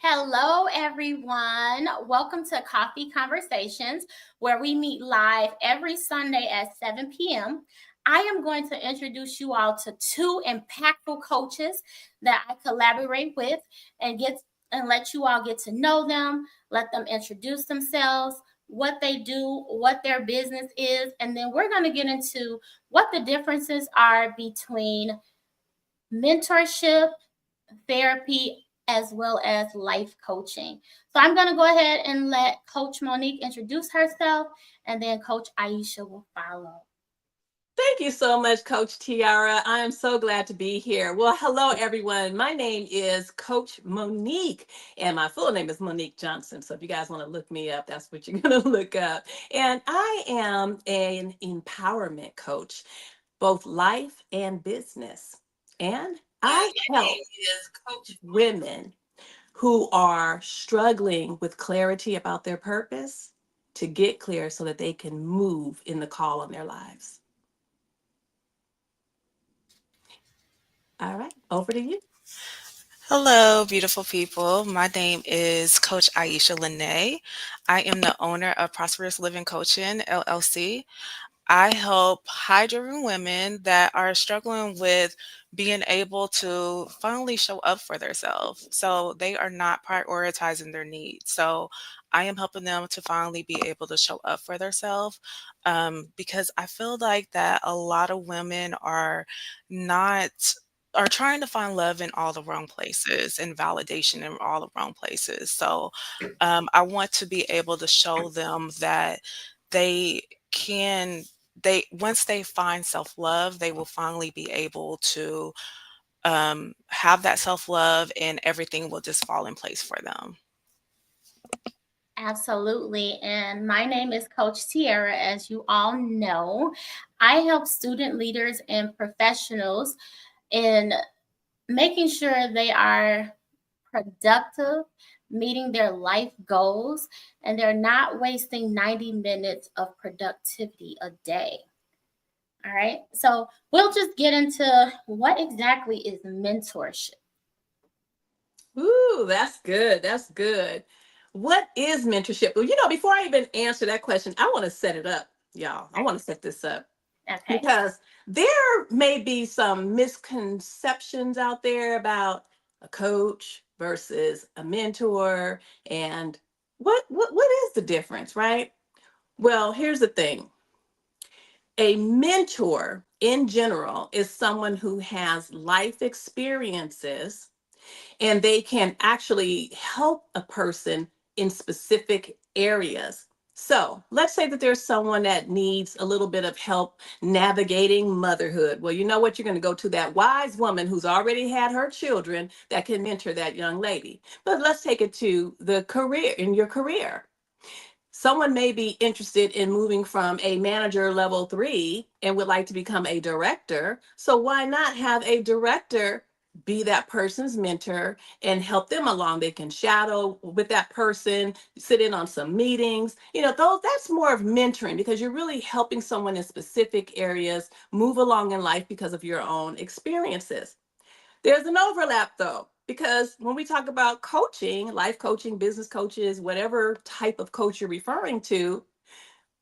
Hello, everyone. Welcome to Coffee Conversations, where we meet live every Sunday at 7 p.m. I am going to introduce you all to two impactful coaches that I collaborate with and let you all get to know them, let them introduce themselves, what they do, what their business is, and then we're going to get into what the differences are between mentorship, therapy, as well as life coaching. So I'm going to go ahead and let Coach Monique introduce herself, and then Coach Aisha will follow. Thank you so much, Coach Tiara. I am so glad to be here. Well, hello, everyone. My name is Coach Monique, and my full name is Monique Johnson. So if you guys want to look me up, that's what you're going to look up. And I am an empowerment coach, both life and business. And I help women who are struggling with clarity about their purpose to get clear so that they can move in the call on their lives. All right, over to you. Hello, beautiful people. My name is Coach Aisha Lene. I am the owner of Prosperous Living Coaching, LLC. I help high driven women that are struggling with being able to finally show up for themselves. So they are not prioritizing their needs. So I am helping them to finally be able to show up for themselves because I feel like that a lot of women not are trying to find love in all the wrong places and validation in all the wrong places. So I want to be able to show them that they can they once they find self-love, they will finally be able to have that self-love and everything will just fall in place for them. Absolutely. And my name is Coach Tiara, as you all know. I help student leaders and professionals in making sure they are productive, meeting their life goals, and they're not wasting 90 minutes of productivity a day. All right. So we'll just get into what exactly is mentorship. Ooh, that's good. That's good. What is mentorship? Well, before I even answer that question, I want to set it up, y'all. I want to set this up Okay. because there may be some misconceptions out there about a coach versus a mentor and what is the difference, right? Well, here's the thing. A mentor in general is someone who has life experiences and they can actually help a person in specific areas. So let's say that there's someone that needs a little bit of help navigating motherhood. Well, you know what? You're going to go to that wise woman who's already had her children that can mentor that young lady. But let's take it to the career, in your career. Someone may be interested in moving from a manager level 3 and would like to become a director. So why not have a director be that person's mentor and help them along? They can shadow with that person, sit in on some meetings. Those that's more of mentoring because you're really helping someone in specific areas move along in life because of your own experiences. There's an overlap though, because when we talk about coaching, life coaching, business coaches, whatever type of coach you're referring to,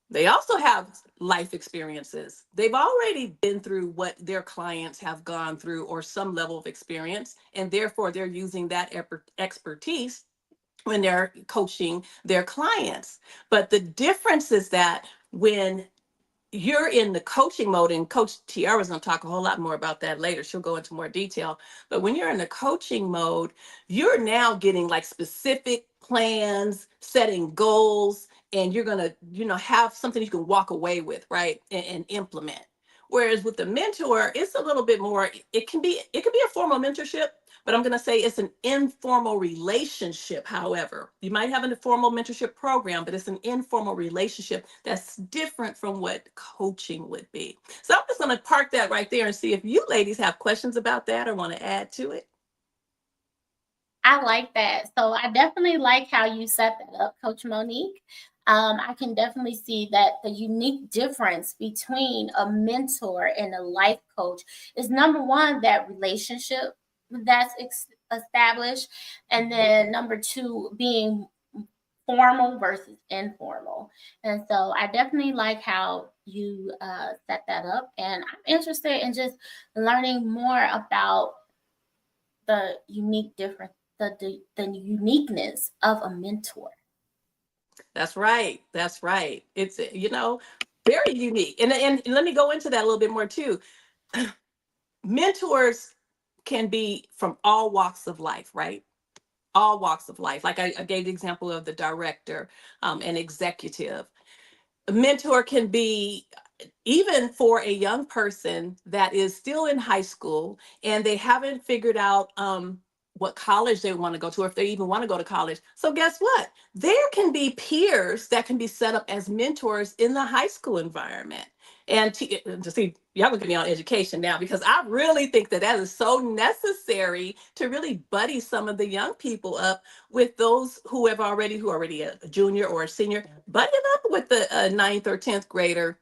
they also have life experiences. They've already been through what their clients have gone through or some level of experience, and therefore they're using that expertise when they're coaching their clients. But the difference is that when you're in the coaching mode, and Coach Tiara's going to talk a whole lot more about that later. She'll go into more detail. But when you're in the coaching mode, you're now getting like specific plans, setting goals, and you're going to, have something you can walk away with, right? And implement. Whereas with the mentor, it's a little bit more, it can be a formal mentorship, but I'm going to say it's an informal relationship. However, you might have a formal mentorship program, but it's an informal relationship that's different from what coaching would be. So I'm just going to park that right there and see if you ladies have questions about that or want to add to it. I like that. So I definitely like how you set that up, Coach Monique. I can definitely see that the unique difference between a mentor and a life coach is number one, that relationship that's established, and then number two being formal versus informal. And so I definitely like how you set that up, and I'm interested in just learning more about the unique difference, the uniqueness of a mentor. That's right. That's right. It's, very unique. And let me go into that a little bit more too. Mentors can be from all walks of life, right? All walks of life. Like I gave the example of the director, an executive. A mentor can be even for a young person that is still in high school and they haven't figured out what college they want to go to, or if they even want to go to college. So guess what? There can be peers that can be set up as mentors in the high school environment. And to see, y'all look at me on education now, because I really think that that is so necessary to really buddy some of the young people up with those who are already a junior or a senior, buddy them up with the ninth or 10th grader,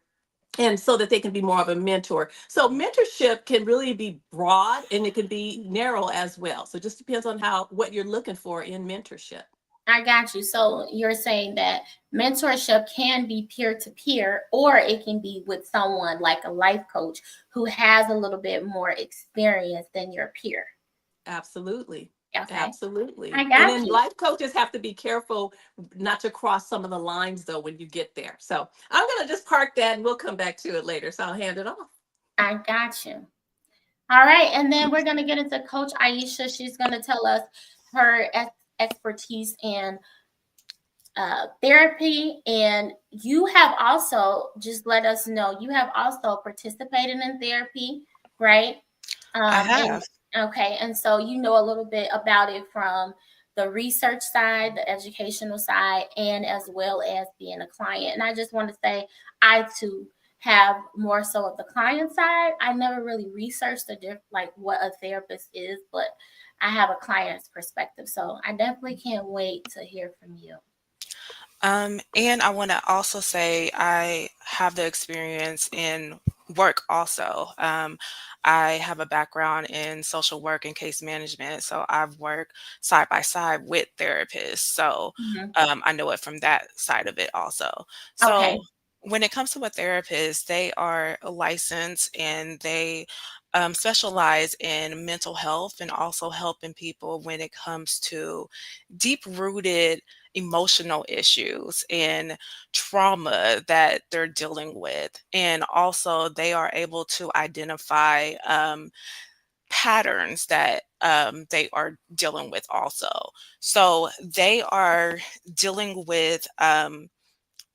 and so that they can be more of a mentor. So mentorship can really be broad and it can be narrow as well. So it just depends on what you're looking for in mentorship. I got you. So you're saying that mentorship can be peer to peer, or it can be with someone like a life coach who has a little bit more experience than your peer. Absolutely. Okay. Absolutely. I And got then you. life coaches have to be careful not to cross some of the lines though when you get there. So I'm going to just park that and we'll come back to it later. So I'll hand it off. I got you. All right. And then we're going to get into Coach Aisha. She's going to tell us her expertise in therapy. And you have also, just let us know, you have also participated in therapy, right? I have. Okay. And so you know a little bit about it from the research side, the educational side, and as well as being a client. And I just want to say, I too have more so of the client side. I never really researched like what a therapist is, but I have a client's perspective. So I definitely can't wait to hear from you. And I want to also say I have the experience in work also. I have a background in social work and case management, so I've worked side by side with therapists. So Mhm. I know it from that side of it also. Okay. So when it comes to a therapist, they are licensed and they specialize in mental health and also helping people when it comes to deep rooted emotional issues and trauma that they're dealing with. And also, they are able to identify patterns that they are dealing with, also. So, they are dealing with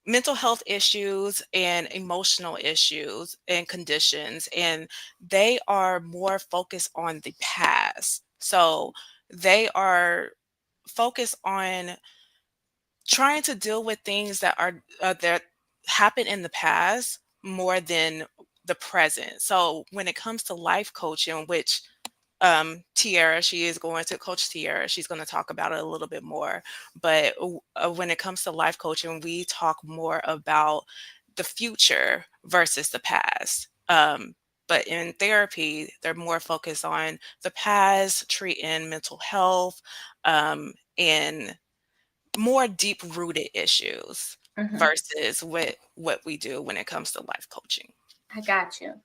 mental health issues and emotional issues and conditions, and they are more focused on the past. So, they are focused on trying to deal with things that are that happened in the past more than the present. So when it comes to life coaching, which Tiara, she is going to coach Tiara. She's going to talk about it a little bit more. But when it comes to life coaching, we talk more about the future versus the past. But in therapy, they're more focused on the past, treating mental health, and more deep rooted issues Mhm. versus what we do when it comes to life coaching. I got you.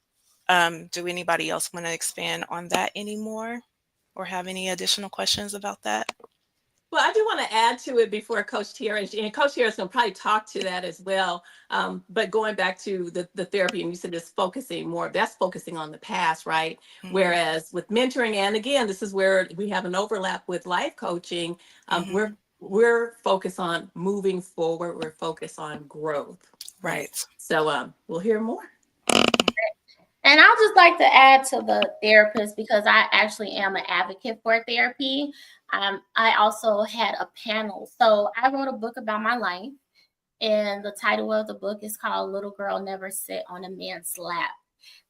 Do anybody else want to expand on that anymore or have any additional questions about that? Well, I do want to add to it before Coach Tiara, and Coach Tiara is going to probably talk to that as well. But going back to the therapy, and you said it's focusing more, that's focusing on the past, right? Mhm. Whereas with mentoring, and again, this is where we have an overlap with life coaching. Mhm. We're focused on moving forward. We're focused on growth. Right. So we'll hear more. And I'll just like to add to the therapist, because I actually am an advocate for therapy. I also had a panel. So I wrote a book about my life, and the title of the book is called Little Girl Never Sit on a Man's Lap.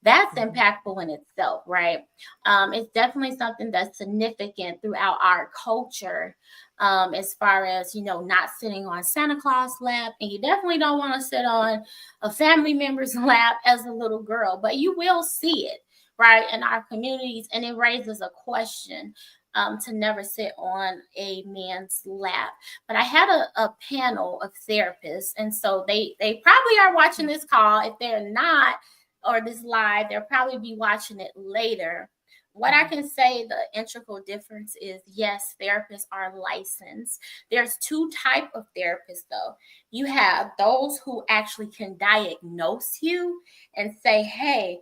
That's impactful in itself, right? It's definitely something that's significant throughout our culture, as far as, not sitting on Santa Claus lap, and you definitely don't want to sit on a family member's lap as a little girl, but you will see it, right, in our communities, and it raises a question to never sit on a man's lap. But I had a panel of therapists, and so they probably are watching this call. If they're not, or this live, they'll probably be watching it later. What I can say, the integral difference is, yes, therapists are licensed. There's two type of therapists, though. You have those who actually can diagnose you and say, hey,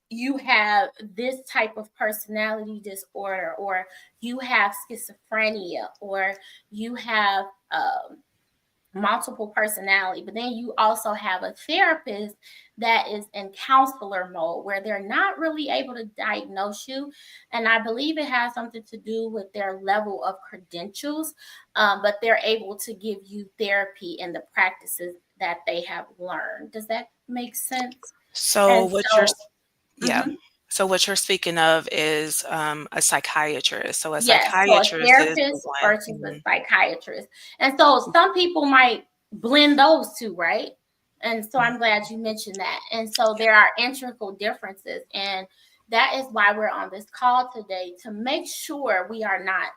you have this type of personality disorder, or you have schizophrenia, or you have multiple personality. But then you also have a therapist that is in counselor mode, where they're not really able to diagnose you. And I believe it has something to do with their level of credentials, but they're able to give you therapy in the practices that they have learned. Does that make sense? So And what so, you're yeah. mhm. So what you're speaking of is a psychiatrist. So a Yes, so a psychiatrist is the therapist one. versus a psychiatrist. And so some people might blend those two, right? And so I'm glad you mentioned that. And so there are integral differences. And that is why we're on this call today, to make sure we are not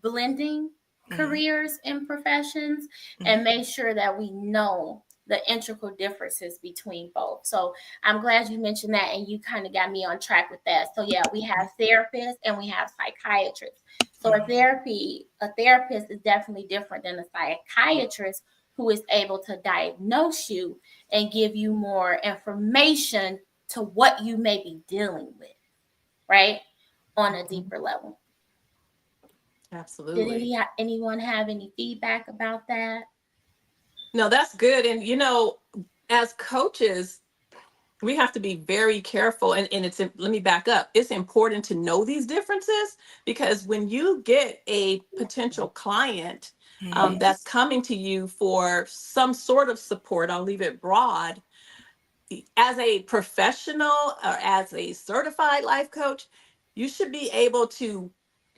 blending careers and professions, and make sure that we know the integral differences between both. So I'm glad you mentioned that, and you kind of got me on track with that. So yeah, we have therapists and we have psychiatrists. So a therapist is definitely different than a psychiatrist, who is able to diagnose you and give you more information to what you may be dealing with, right? On a deeper level. Absolutely. Did anyone have any feedback about that? No, that's good. And, as coaches, we have to be very careful. And let me back up. It's important to know these differences, because when you get a potential client that's coming to you for some sort of support, I'll leave it broad, as a professional or as a certified life coach, you should be able to,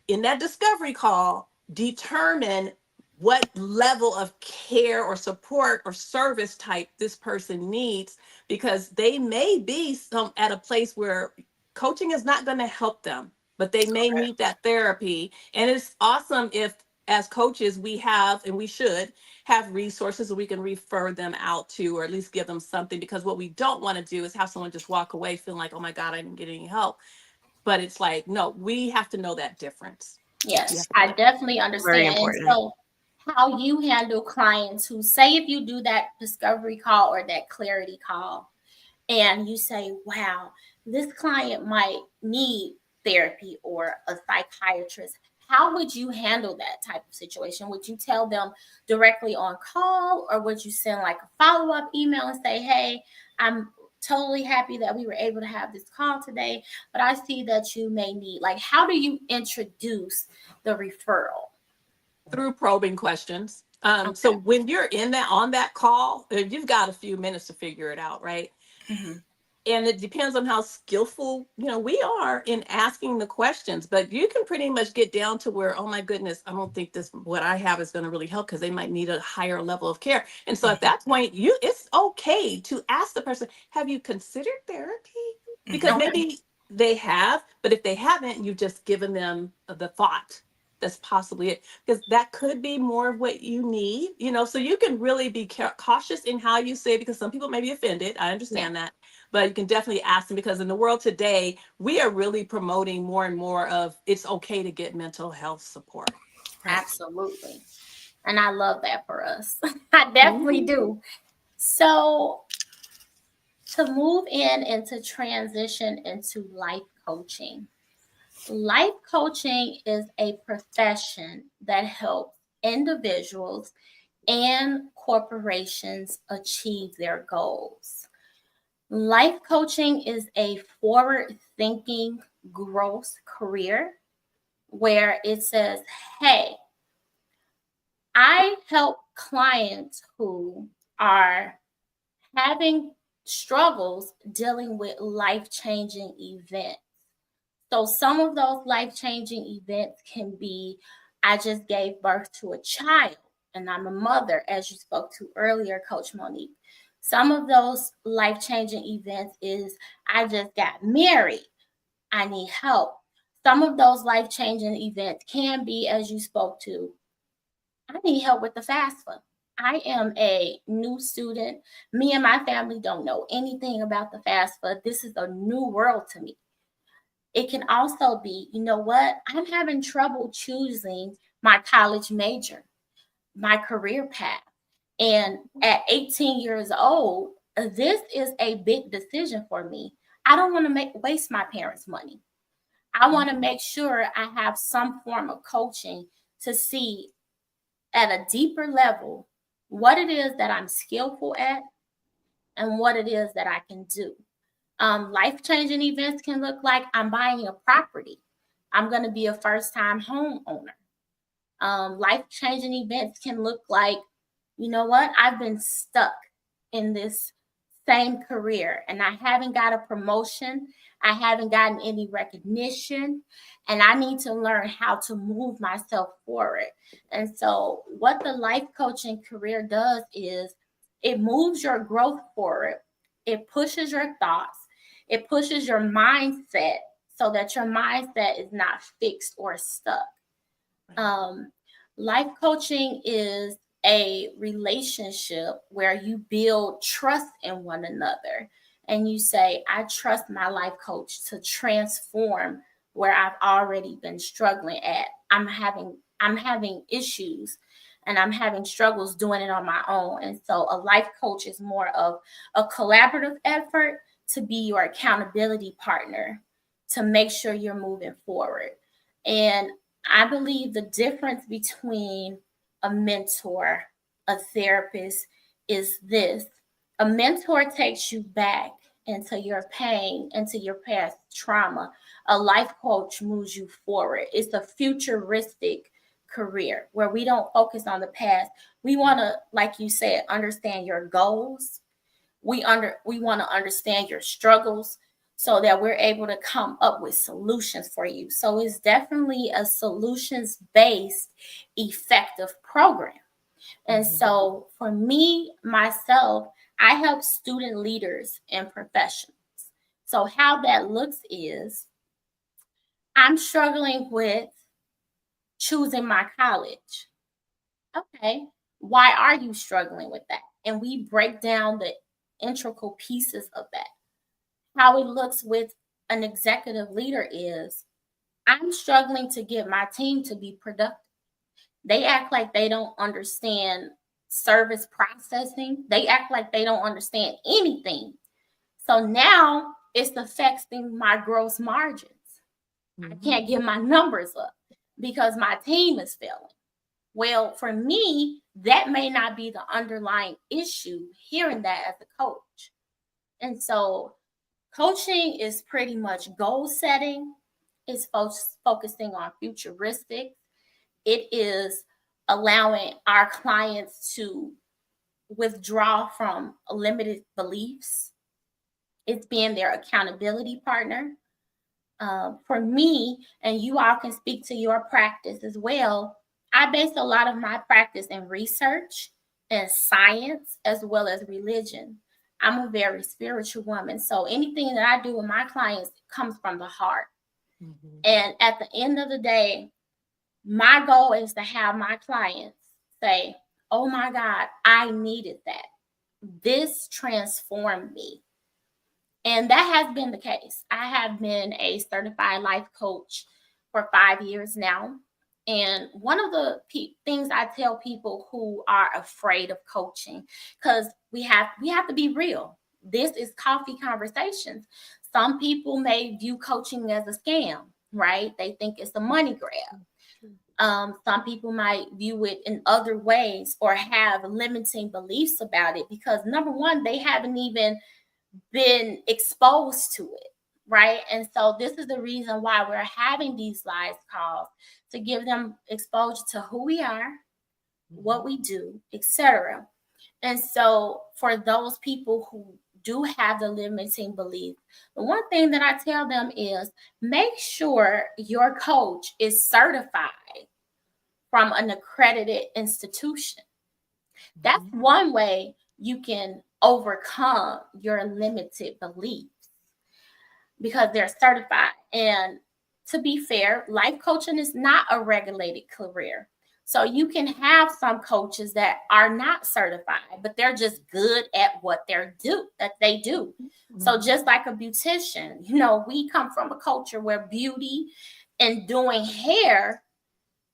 in that discovery call, determine what level of care or support or service type this person needs, because they may be at a place where coaching is not going to help them, but they may need that therapy. And it's awesome if, as coaches, we have, and we should have resources that we can refer them out to, or at least give them something, because what we don't want to do is have someone just walk away feeling like, oh my God, I didn't get any help. But it's like, no, we have to know that difference. Yes, I definitely understand. And so how you handle clients who, say, if you do that discovery call or that clarity call, and you say, wow, this client might need therapy or a psychiatrist, how would you handle that type of situation? Would you tell them directly on call, or would you send like a follow-up email and say, hey, I'm totally happy that we were able to have this call today, but I see that you may need, like, how do you introduce the referral? Through probing questions. So when you're on that call, you've got a few minutes to figure it out, right? And it depends on how skillful, we are in asking the questions, but you can pretty much get down to where, oh my goodness, I don't think what I have is going to really help, because they might need a higher level of care. And so at that point, it's okay to ask the person, have you considered therapy? Because maybe they have, but if they haven't, you've just given them the thought. That's possibly it, because that could be more of what you need, so you can really be cautious in how you say it, because some people may be offended. I understand that, but you can definitely ask them, because in the world today, we are really promoting more and more of, it's okay to get mental health support. Absolutely. And I love that for us. I definitely do. So to move into transition into life coaching. Life coaching is a profession that helps individuals and corporations achieve their goals. Life coaching is a forward-thinking growth career where it says, hey, I help clients who are having struggles dealing with life-changing events. So some of those life-changing events can be, I just gave birth to a child and I'm a mother, as you spoke to earlier, Coach Monique. Some of those life-changing events is, I just got married. I need help. Some of those life-changing events can be, as you spoke to, I need help with the FAFSA. I am a new student. Me and my family don't know anything about the FAFSA. This is a new world to me. It can also be, you know what? I'm having trouble choosing my college major, my career path. And at 18 years old, this is a big decision for me. I don't want to waste my parents' money. I want to make sure I have some form of coaching to see at a deeper level what it is that I'm skillful at and what it is that I can do. Life-changing events can look like I'm buying a property. I'm going to be a first-time homeowner. Life-changing events can look like, you know what? I've been stuck in this same career and I haven't got a promotion. I haven't gotten any recognition and I need to learn how to move myself forward. And so what the life coaching career does is it moves your growth forward. It pushes your thoughts. It pushes your mindset so that your mindset is not fixed or stuck. Life coaching is a relationship where you build trust in one another and you say, I trust my life coach to transform where I've already been struggling at. I'm having issues and I'm having struggles doing it on my own. And so a life coach is more of a collaborative effort to be your accountability partner to make sure you're moving forward. And I believe the difference between a mentor, a therapist is this. A mentor takes you back into your pain, into your past trauma. A life coach moves you forward. It's a futuristic career where we don't focus on the past. We want to, like you said, understand your goals. We want to understand your struggles so that we're able to come up with solutions for you. So it's definitely a solutions-based, effective program. And so for me, myself, I help student leaders and professionals. So how that looks is I'm struggling with choosing my college. Okay, why are you struggling with that? And we break down the integral pieces of that. How it looks with an executive leader is I'm struggling to get my team to be productive. They act like they don't understand service processing. They act like they don't understand anything. So now it's affecting my gross margins. I can't get my numbers up because my team is failing. Well, for me, that may not be the underlying issue, hearing that as a coach. And so coaching is pretty much goal setting. It's focusing on futuristic. It is allowing our clients to withdraw from limited beliefs. It's being their accountability partner. For me, and you all can speak to your practice as well, I base a lot of my practice in research and science as well as religion. I'm a very spiritual woman. So anything that I do with my clients comes from the heart. And at the end of the day, my goal is to have my clients say, oh my God, I needed that. This transformed me. And that has been the case. I have been a certified life coach for 5 years now. And one of the things I tell people who are afraid of coaching, because we have to be real. This is coffee conversations. Some people may view coaching as a scam, right? They think it's a money grab. Some people might view it in other ways or have limiting beliefs about it because, number one, they haven't even been exposed to it, right? And so this is the reason why we're having these live calls, to give them exposure to who we are, what we do, etc. And so for those people who do have the limiting belief, the one thing that I tell them is make sure your coach is certified from an accredited institution. That's one way you can overcome your limited beliefs. because they're certified. And to be fair, life coaching is not a regulated career. So you can have some coaches that are not certified, but they're just good at what they do. So just like a beautician, we come from a culture where beauty and doing hair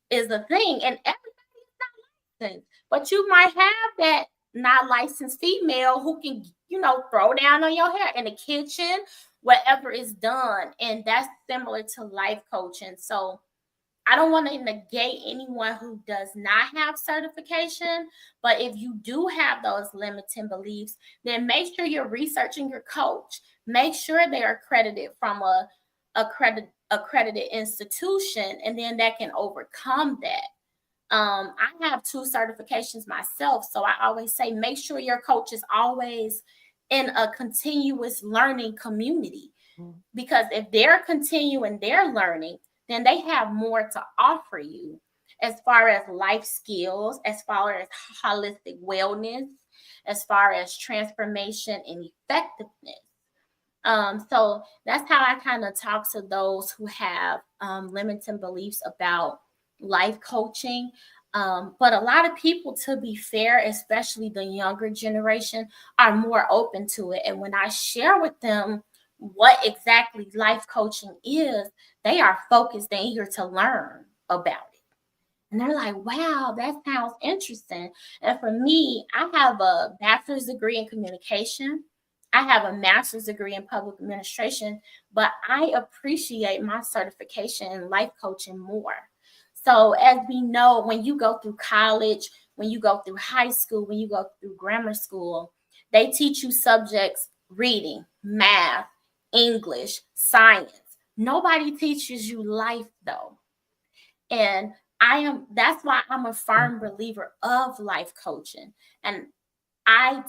is a thing, and everybody's not licensed. But you might have that not licensed female who can, throw down on your hair in the kitchen, whatever is done. And that's similar to life coaching. So I don't want to negate anyone who does not have certification, but if you do have those limiting beliefs, then make sure you're researching your coach. Make sure they're accredited from a accredited institution, and then that can overcome that. I have 2 certifications myself, so I always say make sure your coach is always in a continuous learning community, because if they're continuing their learning, then they have more to offer you as far as life skills, as far as holistic wellness, as far as transformation and effectiveness. So that's how I kind of talk to those who have limiting beliefs about life coaching. But a lot of people, to be fair, especially the younger generation, are more open to it. And when I share with them what exactly life coaching is, they are focused and eager to learn about it. And they're like, wow, that sounds interesting. And for me, I have a bachelor's degree in communication. I have a master's degree in public administration, but I appreciate my certification in life coaching more. So as we know, when you go through college, when you go through high school, when you go through grammar school, they teach you subjects: reading, math, English, science. Nobody teaches you life though. And that's why I'm a firm believer of life coaching. And I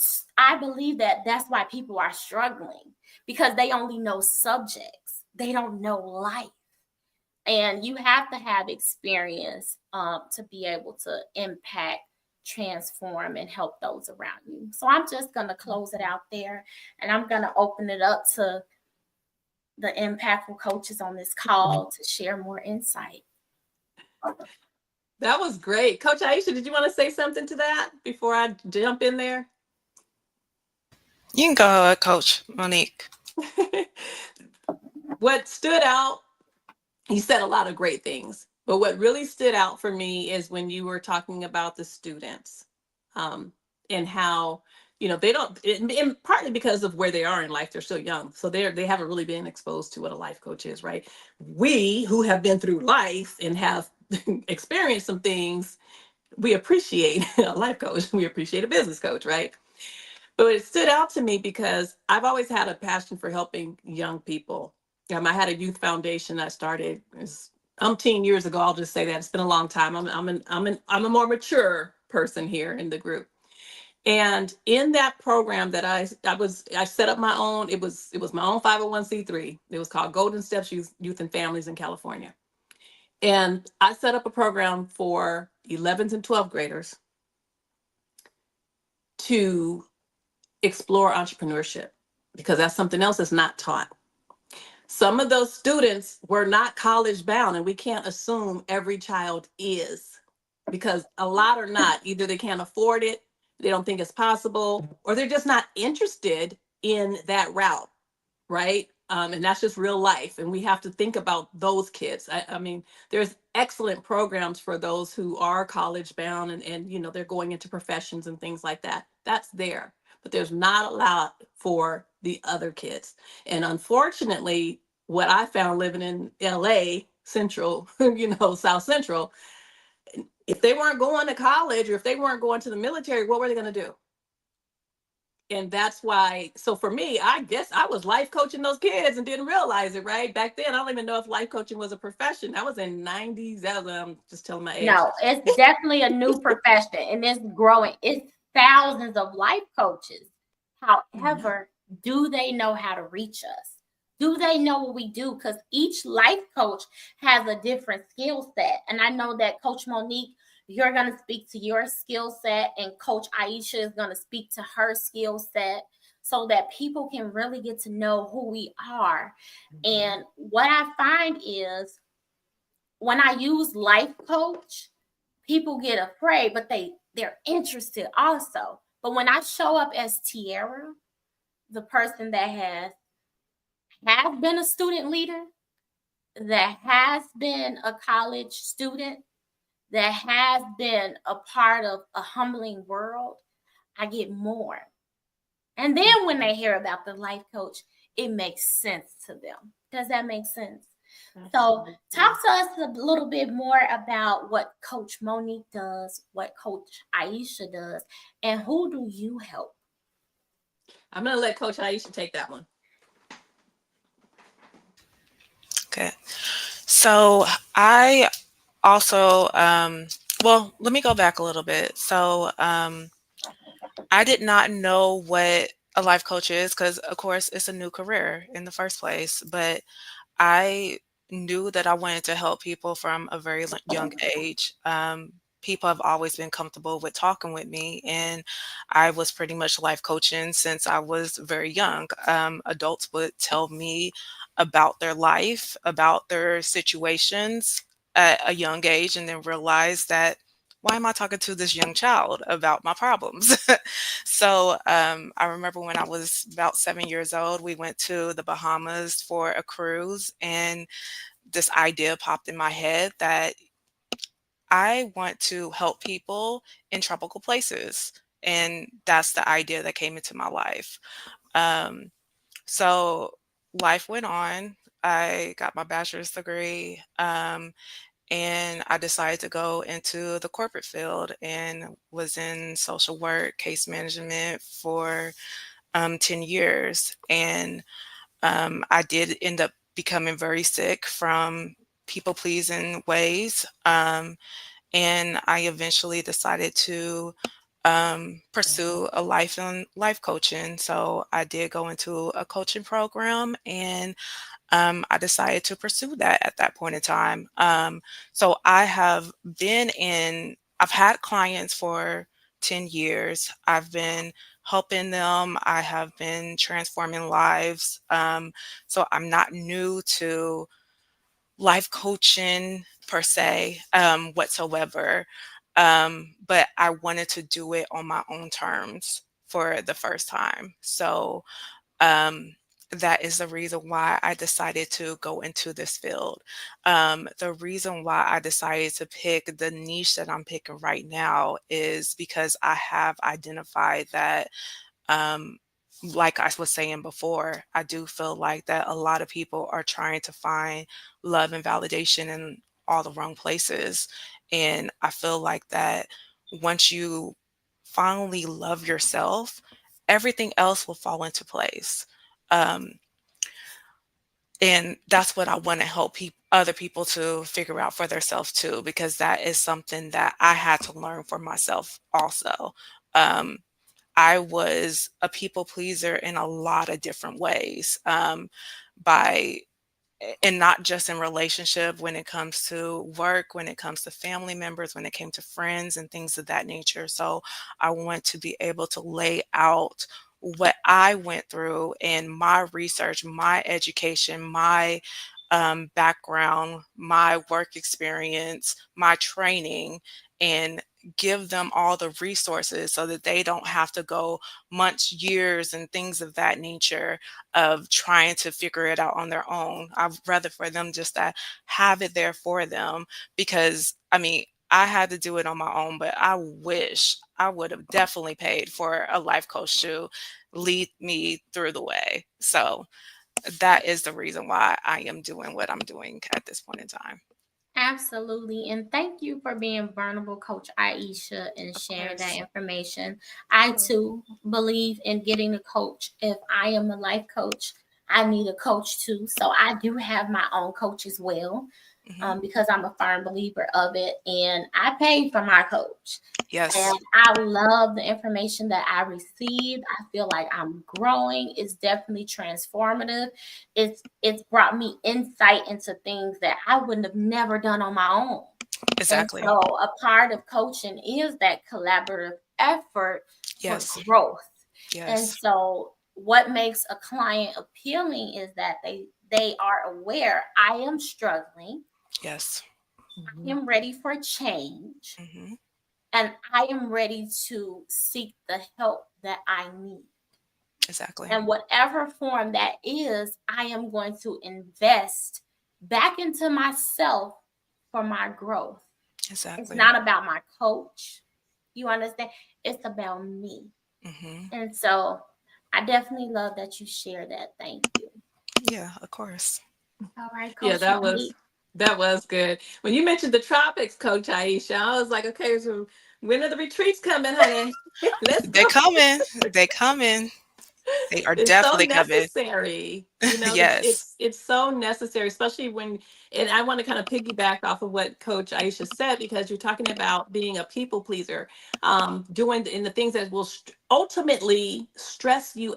believe that that's why people are struggling, because they only know subjects. They don't know life. And you have to have experience to be able to impact, transform, and help those around you. So I'm just going to close it out there, and I'm going to open it up to the impactful coaches on this call to share more insight. That was great. Coach Aisha, did you want to say something to that before I jump in there? You can go ahead, Coach Monique. What stood out, you said a lot of great things, but what really stood out for me is when you were talking about the students, and how, they don't, and partly because of where they are in life, they're so young. So they haven't really been exposed to what a life coach is, right? We who have been through life and have experienced some things, we appreciate a life coach. We appreciate a business coach, right? But it stood out to me because I've always had a passion for helping young people. I had a youth foundation I started umpteen years ago. I'll just say that it's been a long time. I'm a more mature person here in the group. And in that program that I set up my own, it was my own 501c3. It was called Golden Steps Youth and Families in California. And I set up a program for 11th and 12th graders to explore entrepreneurship, because that's something else that's not taught. Some of those students were not college bound, and we can't assume every child is, because a lot are not. Either they can't afford it, they don't think it's possible, or they're just not interested in that route, right? And that's just real life. And we have to think about those kids. I mean, there's excellent programs for those who are college bound and they're going into professions and things like that. That's there. But there's not a lot for the other kids. And unfortunately, what I found living in LA Central, South Central, if they weren't going to college or if they weren't going to the military, what were they going to do? And that's why, so for me, I guess I was life coaching those kids and didn't realize it, right? Back then, I don't even know if life coaching was a profession. That was in 90s. I'm just telling my age. No, it's definitely a new profession, and it's growing. It's thousands of life coaches. However, do they know how to reach us? Do they know what we do? Because each life coach has a different skill set. And I know that Coach Monique, you're going to speak to your skill set, and Coach Aisha is going to speak to her skill set. so that people can really get to know who we are. And what I find is when I use life coach, people get afraid, but they're interested also. But when I show up as Tiara, the person that has been a student leader, that has been a college student, that has been a part of a humbling world, I get more. And then when they hear about the life coach, it makes sense to them. Does that make sense? So talk to us a little bit more about what Coach Monique does, what Coach Aisha does, and who do you help? I'm going to let Coach Aisha take that one. Okay. So I also, well, let me go back a little bit. So I did not know what a life coach is because, of course, it's a new career in the first place. But I knew that I wanted to help people from a very young age. People have always been comfortable with talking with me, and I was pretty much life coaching since I was very young. Adults would tell me about their life, about their situations at a young age, and then realize that why am I talking to this young child about my problems? So I remember when I was about 7 years old, we went to the Bahamas for a cruise, and this idea popped in my head that I want to help people in tropical places. And that's the idea that came into my life. Um, so life went on. I got my bachelor's degree. And I decided to go into the corporate field and was in social work, case management for 10 years. And I did end up becoming very sick from people pleasing ways. And I eventually decided to pursue a life coaching. So I did go into a coaching program, and I decided to pursue that at that point in time. So I've had clients for 10 years. I've been helping them. I have been transforming lives. So I'm not new to life coaching per se, whatsoever. But I wanted to do it on my own terms for the first time. So um, that is the reason why I decided to go into this field. The reason why I decided to pick the niche that I'm picking right now is because I have identified that, um, like I was saying before, I do feel like that a lot of people are trying to find love and validation in all the wrong places. And I feel like that once you finally love yourself, everything else will fall into place. Um, and that's what I want to help other people to figure out for themselves too, because that is something that I had to learn for myself also. Um, I was a people pleaser in a lot of different ways, by and not just in relationship, when it comes to work, when it comes to family members, when it came to friends and things of that nature. So I want to be able to lay out what I went through in my research, my education, my background, my work experience, my training, and give them all the resources so that they don't have to go months, years, and things of that nature of trying to figure it out on their own. I'd rather for them just to have it there for them, because I mean, I had to do it on my own, but I wish I would have definitely paid for a life coach to lead me through the way. So that is the reason why I am doing what I'm doing at this point in time. Absolutely. And thank you for being vulnerable, Coach Aisha, and Of sharing that course. information. I too believe in getting a coach. If I am a life coach, I need a coach too. So I do have my own coach as well, Hmm. because I'm a firm believer of it. And I pay for my coach. Yes. And I love the information that I received. I feel like I'm growing. It's definitely transformative. It's brought me insight into things that I wouldn't have never done on my own. And Exactly. so a part of coaching is that collaborative effort for Yes. growth. And Yes. so what makes a client appealing is that they are aware I am struggling, Yes. I am ready for change, Mm-hmm. and I am ready to seek the help that I need. Exactly. And whatever form that is, I am going to invest back into myself for my growth. It's Exactly. not about my coach. You understand? It's about me. Mm-hmm. And so I definitely love that you share that. Thank you. Yeah, of course. All right, Yeah, Coach Monique. that was good. When you mentioned the tropics, Coach Aisha, I was like, okay, so when are the retreats coming, honey? Let's They go. coming. They coming. They are It's so definitely coming. necessary. You know, Yes. it's so necessary, especially when, and I want to kind of piggyback off of what Coach Aisha said, because you're talking about being a people pleaser, doing in the things that will ultimately stress you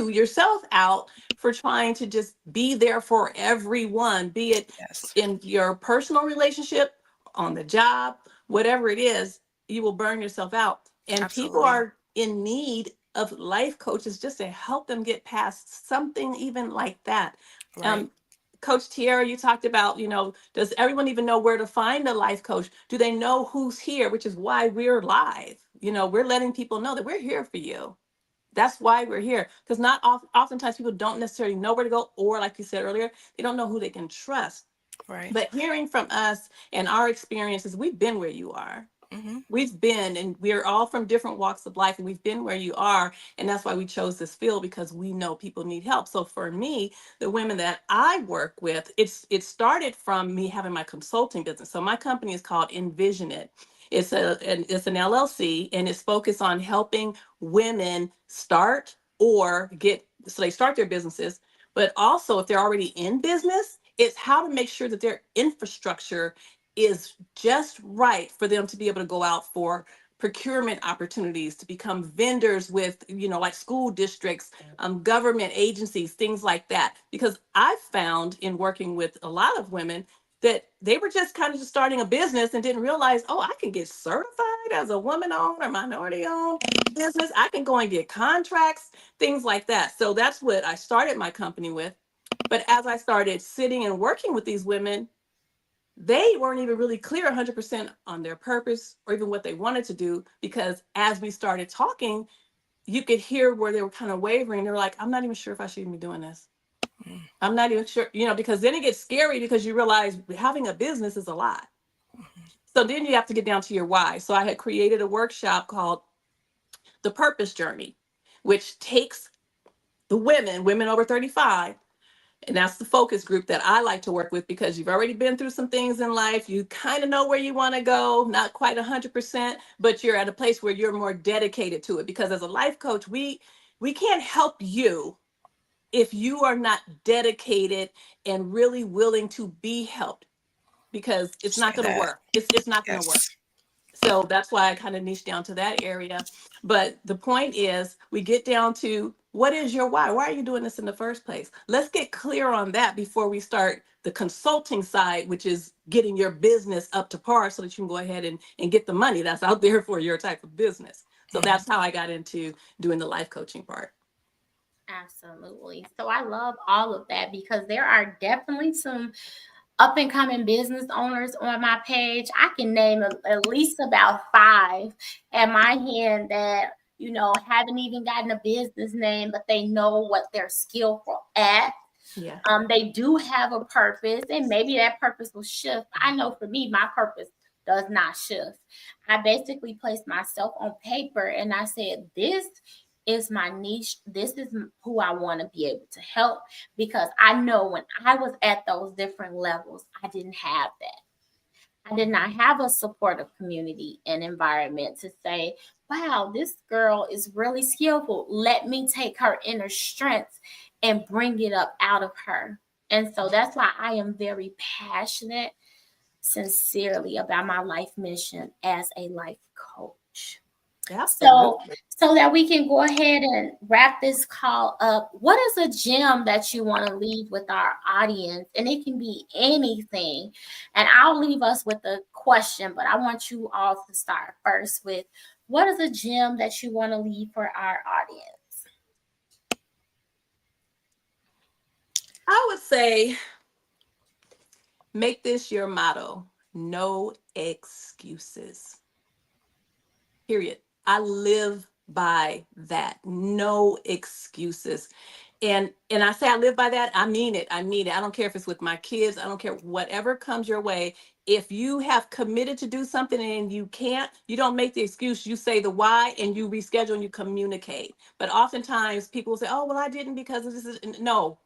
yourself out for trying to just be there for everyone, be it Yes. in your personal relationship, on the job, whatever it is, you will burn yourself out. And people Absolutely. are in need of life coaches just to help them get past something even like that. Right. Um, Coach Tierra, you talked about, does everyone even know where to find a life coach? Do they know who's here? Which is why we're live. We're letting people know that we're here for you. That's why we're here. Because not oftentimes people don't necessarily know where to go, or like you said earlier, they don't know who they can trust. Right. But hearing from us and our experiences, we've been where you are. Mm-hmm. We've been, and we're all from different walks of life, and we've been where you are. And that's why we chose this field, because we know people need help. So for me, the women that I work with, it started from me having my consulting business. So my company is called Envision It. It's an LLC, and it's focused on helping women start or so they start their businesses, but also if they're already in business, it's how to make sure that their infrastructure is just right for them to be able to go out for procurement opportunities, to become vendors with, like school districts, government agencies, things like that. Because I've found in working with a lot of women that they were just kind of just starting a business and didn't realize, oh, I can get certified as a woman owned or minority owned business. I can go and get contracts, things like that. So that's what I started my company with. But as I started sitting and working with these women, they weren't even really clear 100% on their purpose or even what they wanted to do, because as we started talking, you could hear where they were kind of wavering. They were like, I'm not even sure if I should even be doing this. Mm. I'm not even sure, because then it gets scary, because you realize having a business is a lot. So then you have to get down to your why. So I had created a workshop called The Purpose Journey, which takes the women over 35. And that's the focus group that I like to work with, because you've already been through some things in life. You kind of know where you want to go, not quite 100%, but you're at a place where you're more dedicated to it. Because as a life coach, we can't help you if you are not dedicated and really willing to be helped, because it's Say not going to that. work. It's not going to work. Yes. So that's why I kind of niche down to that area. But the point is, we get down to, what is your why? Why are you doing this in the first place? Let's get clear on that before we start the consulting side, which is getting your business up to par so that you can go ahead and get the money that's out there for your type of business. So Mhm. that's how I got into doing the life coaching part. Absolutely. So I love all of that, because there are definitely some up and coming business owners on my page. I can name at least about 5 at my hand that, haven't even gotten a business name, but they know what they're skillful at. Yeah. They do have a purpose, and maybe that purpose will shift. I know for me, my purpose does not shift. I basically placed myself on paper and I said, this is my niche. This is who I want to be able to help, because I know when I was at those different levels, I didn't have that. I did not have a supportive community and environment to say, wow, this girl is really skillful. Let me take her inner strength and bring it up out of her. And so that's why I am very passionate, sincerely, about my life mission as a life coach. So, Absolutely. so that we can go ahead and wrap this call up, what is a gem that you want to leave with our audience? And it can be anything. And I'll leave us with a question, but I want you all to start first with, what is a gem that you want to leave for our audience? I would say make this your motto. No excuses. Period. I live by that. No excuses. And I say I live by that, I mean it. I mean it. I don't care if it's with my kids, I don't care whatever comes your way. If you have committed to do something and you can't, you don't make the excuse, you say the why and you reschedule and you communicate. But oftentimes people say, "Oh, well, I didn't because of this." No,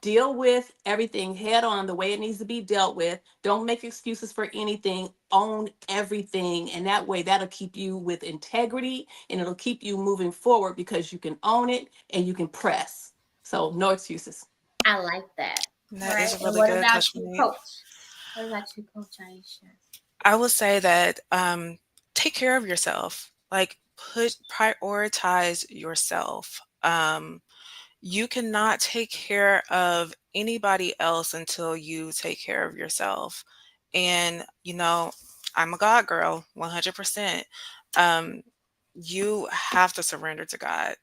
deal with everything head on the way it needs to be dealt with. Don't make excuses for anything. Own everything. And that way, that'll keep you with integrity and it'll keep you moving forward because you can own it and you can press. So, no excuses. I like that. That Right. is a And really what good, about Coach you, Monique. Coach? What about you, Coach Aisha? I would say that take care of yourself. Like prioritize yourself. You cannot take care of anybody else until you take care of yourself. And I'm a God girl, 100%. Um, you have to surrender to God.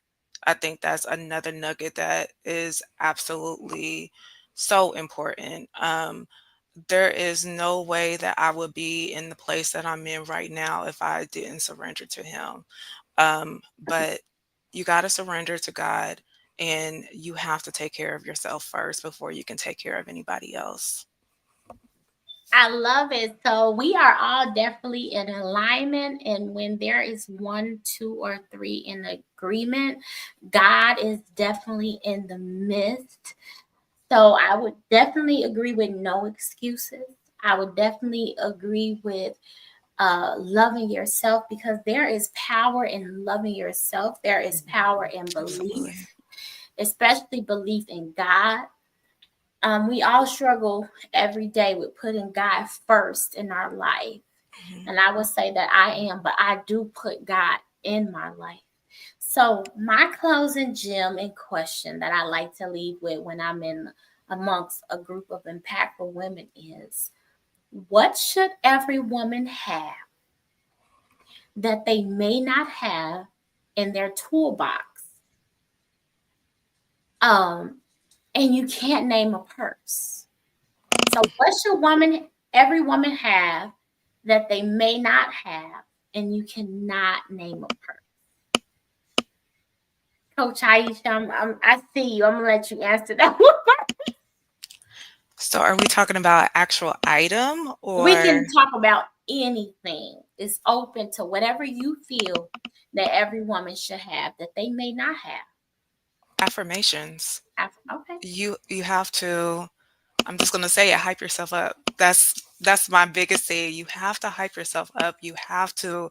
I think that's another nugget that is absolutely so important. There is no way that I would be in the place that I'm in right now if I didn't surrender to Him. But you got to surrender to God and you have to take care of yourself first before you can take care of anybody else. I love it. So we are all definitely in alignment. And when there is one, two, or three in agreement, God is definitely in the midst. So I would definitely agree with no excuses. I would definitely agree with loving yourself because there is power in loving yourself. There is power in Absolutely. belief, especially belief in God. We all struggle every day with putting God first in our life. Mhm. And I would say that I am, but I do put God in my life. So, my closing gem and question that I like to leave with when I'm in amongst a group of impactful women is what should every woman have that they may not have in their toolbox? Um, and you can't name a purse. So, what should every woman have that they may not have, and you cannot name a purse? Coach Aisha, I see you. I'm gonna let you answer that one. So are we talking about actual item We or can talk about anything. It's open to whatever you feel that every woman should have that they may not have. affirmations? Okay. You have to, I'm just going to say it, hype yourself up. That's my biggest thing. You have to hype yourself up. You have to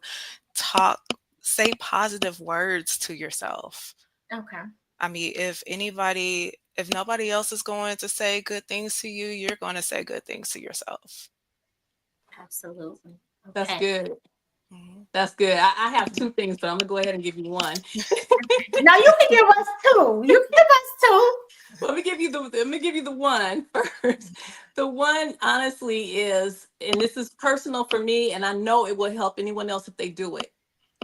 talk say positive words to yourself. Okay. I mean, if nobody else is going to say good things to you, you're going to say good things to yourself. Absolutely. That's Okay. good. Mhm. That's good. I have two things, but I'm going to go ahead and give you one. Now you can give us two. You can give us two. Well, let me give you the one first. The one honestly is, and this is personal for me, and I know it will help anyone else if they do it.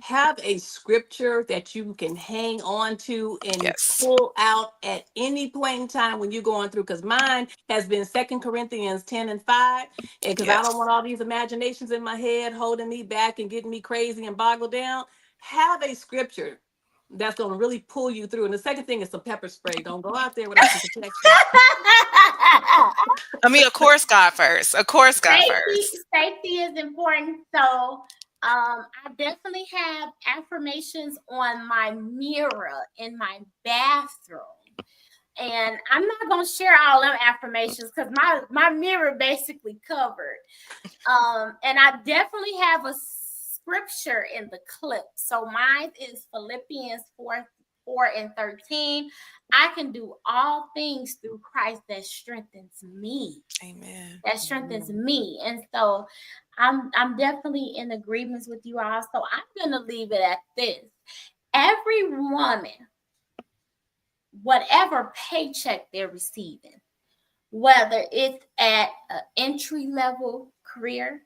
Have a scripture that you can hang on to and Yes. pull out at any point in time when you're going through. Because mine has been 2 Corinthians 10:5. And because I don't Yes. want all these imaginations in my head holding me back and getting me crazy and boggled down, have a scripture that's going to really pull you through. And the second thing is some pepper spray. Don't go out there without some protection. I mean, of course, God first. Of course, God safety first. safety is important. So I definitely have affirmations on my mirror in my bathroom. And I'm not gonna share all them affirmations because my mirror basically covered. And I definitely have a scripture in the clip. So mine is Philippians 4:13. I can do all things through Christ that strengthens me. Amen. That strengthens me. And so I'm definitely in agreements with you all. So I'm gonna leave it at this. Every woman, whatever paycheck they're receiving, whether it's at an entry level career,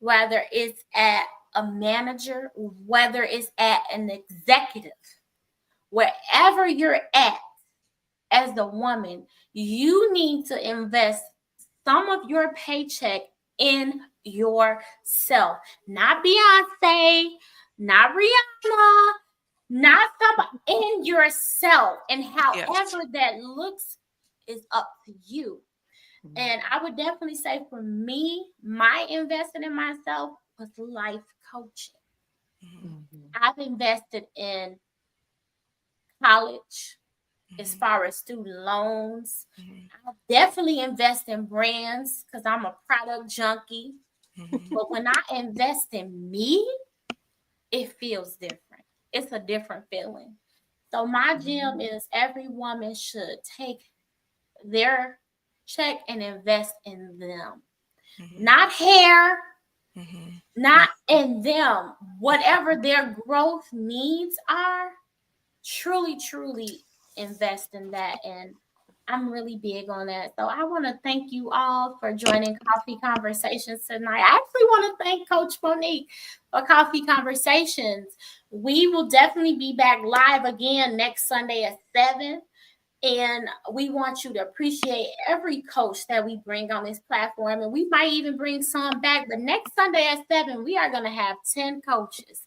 whether it's at a manager, whether it's at an executive, wherever you're at, as the woman, you need to invest some of your paycheck in yourself. Not Beyonce, not Rihanna, not somebody, in yourself. And Yes. however that looks is up to you. And I would definitely say for me, my investing in myself was life coaching. Mhm. I've invested in college as Mhm. far as student loans. Mhm. I definitely invest in brands because I'm a product junkie. Mhm. But when I invest in me, it feels different. It's a different feeling. So my gem is every woman should take their check and invest in them. Mhm. Not hair, Mhm. not in them. Whatever their growth needs are, truly invest in that. And I'm really big on that. So I want to thank you all for joining Coffee Conversations tonight. I actually want to thank Coach Monique for Coffee Conversations. We will definitely be back live again next Sunday at 7. And we want you to appreciate every coach that we bring on this platform. And we might even bring some back. But next Sunday at 7, we are going to have 10 coaches.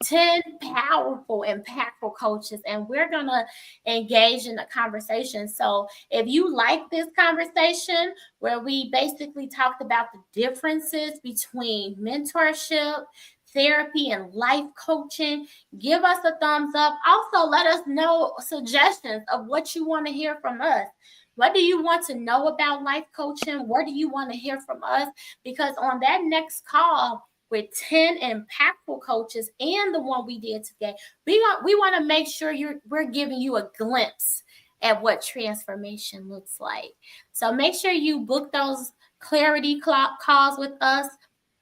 10 powerful, impactful coaches, and we're going to engage in a conversation. So, if you like this conversation where we basically talked about the differences between mentorship, therapy, and life coaching, give us a thumbs up. Also, let us know suggestions of what you want to hear from us. What do you want to know about life coaching? What do you want to hear from us? Because on that next call, with 10 impactful coaches and the one we did today, we want to make sure we're giving you a glimpse at what transformation looks like. So make sure you book those clarity calls with us.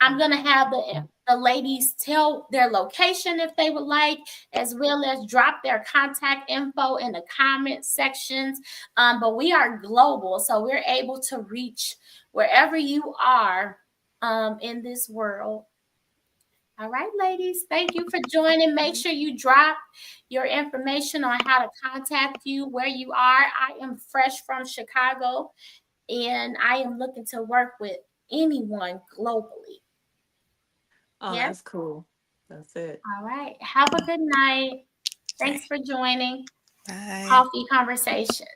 I'm going to have the ladies tell their location if they would like, as well as drop their contact info in the comment sections. But we are global, so we're able to reach wherever you are in this world. All right, ladies, thank you for joining. Make sure you drop your information on how to contact you, where you are. I am fresh from Chicago, and I am looking to work with anyone globally. Oh, Yes? that's cool. That's it. All right. Have a good night. Okay. Thanks for joining Bye. Coffee Conversations.